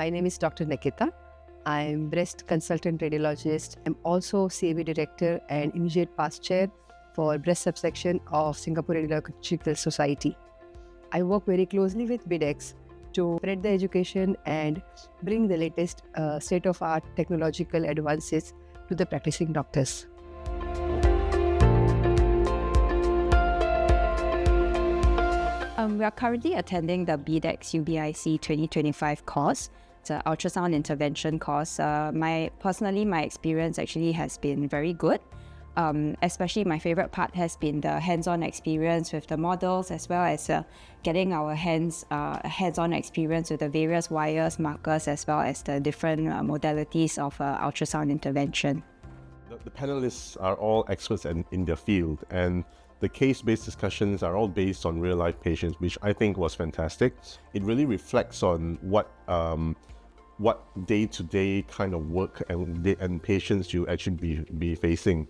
my name is Dr. Nikita. I'm breast consultant radiologist. I'm also CAB director and immediate past chair for breast subsection of Singapore Radiological Society. I work very closely with BIEDX to spread the education and bring the latest state-of-art technological advances to the practicing doctors. We are currently attending the BIEDX UBIC 2025 course. It's an ultrasound intervention course. My experience actually has been very good. Especially my favorite part has been the hands-on experience with the models, as well as getting our hands-on experience with the various wires, markers, as well as the different modalities of ultrasound intervention. The panelists are all experts in their field, and the case-based discussions are all based on real-life patients, which I think was fantastic. It really reflects on what day-to-day kind of work and patients you actually be facing.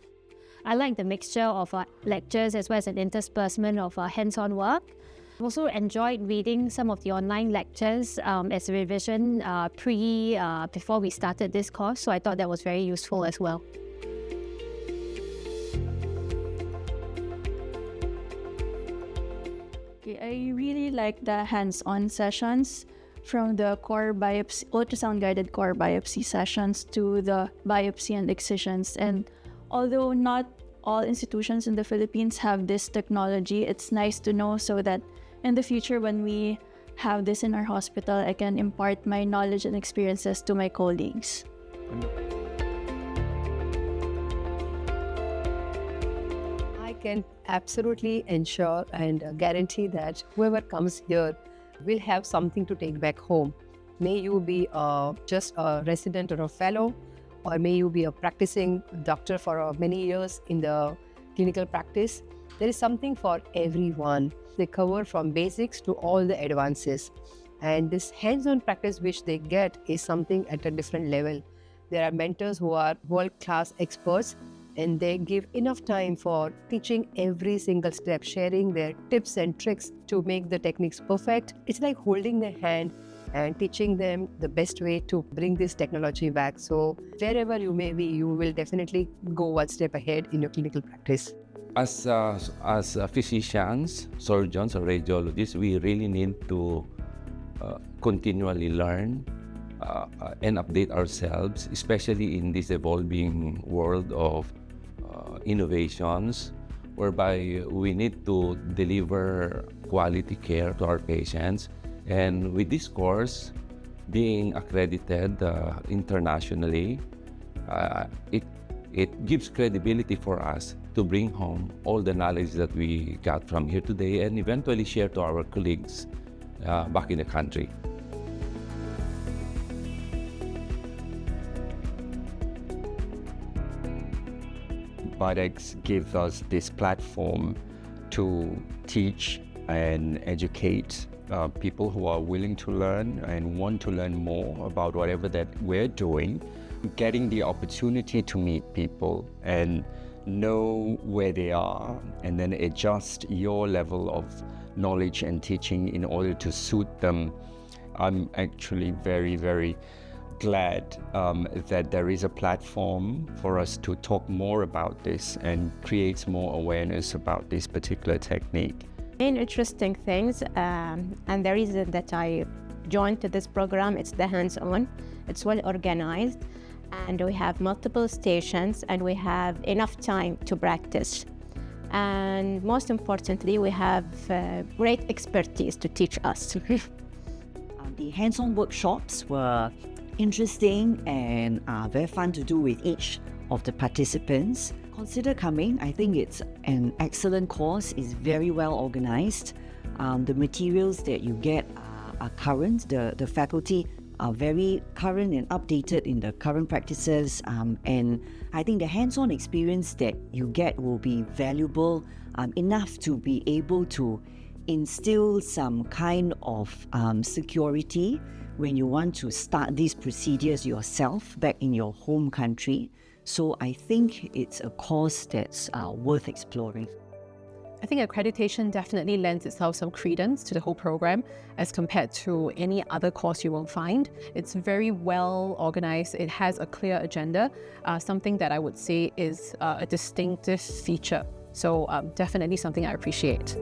I like the mixture of lectures as well as an interspersement of hands-on work. I also enjoyed reading some of the online lectures as a revision before we started this course, so I thought that was very useful as well. I really like the hands-on sessions, from the core biopsy, ultrasound-guided core biopsy sessions to the biopsy and excisions. And although not all institutions in the Philippines have this technology, it's nice to know so that in the future when we have this in our hospital, I can impart my knowledge and experiences to my colleagues. I can absolutely ensure and guarantee that whoever comes here will have something to take back home. May you be just a resident or a fellow, or may you be a practicing doctor for many years in the clinical practice. There is something for everyone. They cover from basics to all the advances. And this hands-on practice which they get is something at a different level. There are mentors who are world-class experts, and they give enough time for teaching every single step, sharing their tips and tricks to make the techniques perfect. It's like holding their hand and teaching them the best way to bring this technology back. So wherever you may be, you will definitely go one step ahead in your clinical practice. As physicians, surgeons, or radiologists, we really need to continually learn and update ourselves, especially in this evolving world of innovations, whereby we need to deliver quality care to our patients. And with this course being accredited internationally, it gives credibility for us to bring home all the knowledge that we got from here today and eventually share to our colleagues back in the country. BIEDX gives us this platform to teach and educate people who are willing to learn and want to learn more about whatever that we're doing, getting the opportunity to meet people and know where they are, and then adjust your level of knowledge and teaching in order to suit them. I'm actually very, very glad that there is a platform for us to talk more about this and create more awareness about this particular technique. Main interesting things and the reason that I joined to this program, it's the hands-on, it's well organized, and we have multiple stations and we have enough time to practice. And most importantly, we have great expertise to teach us. The hands-on workshops were interesting and very fun to do with each of the participants. Consider coming. I think it's an excellent course. It's very well organized. The materials that you get are current. The faculty are very current and updated in the current practices. And I think the hands-on experience that you get will be valuable enough to be able to instill some kind of security when you want to start these procedures yourself back in your home country. So I think it's a course that's worth exploring. I think accreditation definitely lends itself some credence to the whole program as compared to any other course you will find. It's very well organized. It has a clear agenda, something that I would say is a distinctive feature. So definitely something I appreciate.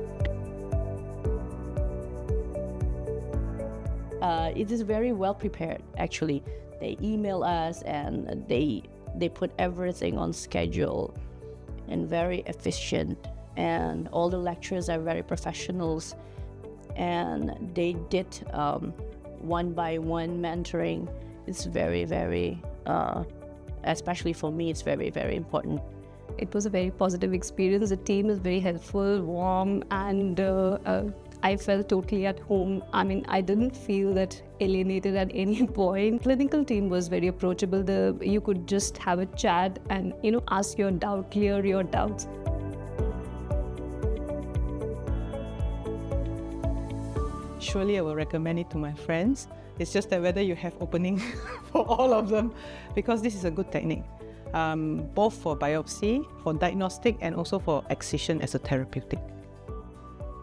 It is very well prepared, actually. They email us and they put everything on schedule and very efficient. And all the lecturers are very professionals. And they did one-by-one mentoring. It's very, very, especially for me, it's very, very important. It was a very positive experience. The team is very helpful, warm, and I felt totally at home. I mean, I didn't feel that alienated at any point. Clinical team was very approachable. You could just have a chat and, ask your doubt, clear your doubts. Surely I will recommend it to my friends. It's just that whether you have opening for all of them, because this is a good technique, both for biopsy, for diagnostic, and also for excision as a therapeutic.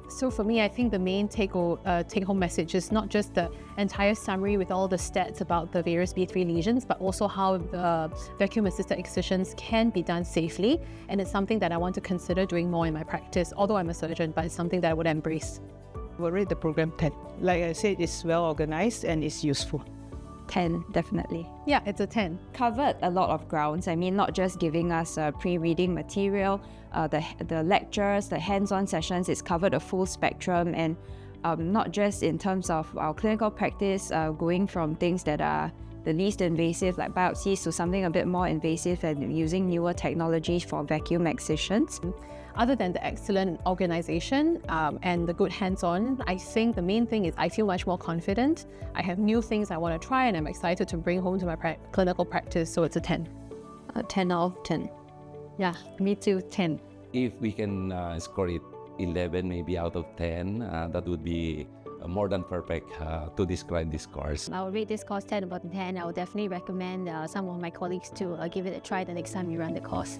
So for me, I think the main take-home message is not just the entire summary with all the stats about the various B3 lesions, but also how the vacuum-assisted excisions can be done safely. And it's something that I want to consider doing more in my practice, although I'm a surgeon, but it's something that I would embrace. I will rate the program 10. Like I said, it's well organized and it's useful. 10, definitely. Yeah, it's a 10. Covered a lot of grounds. I mean, not just giving us pre-reading material, the lectures, the hands-on sessions, it's covered a full spectrum, and not just in terms of our clinical practice, going from things that are the least invasive like biopsies to something a bit more invasive and using newer technologies for vacuum excisions. Other than the excellent organization and the good hands-on, I think the main thing is I feel much more confident. I have new things I want to try and I'm excited to bring home to my clinical practice, so it's a 10. 10 out of 10. Yeah, me too, 10. If we can score it 11 maybe out of 10, that would be more than perfect to describe this course. I would rate this course 10 about 10. I would definitely recommend some of my colleagues to give it a try the next time you run the course.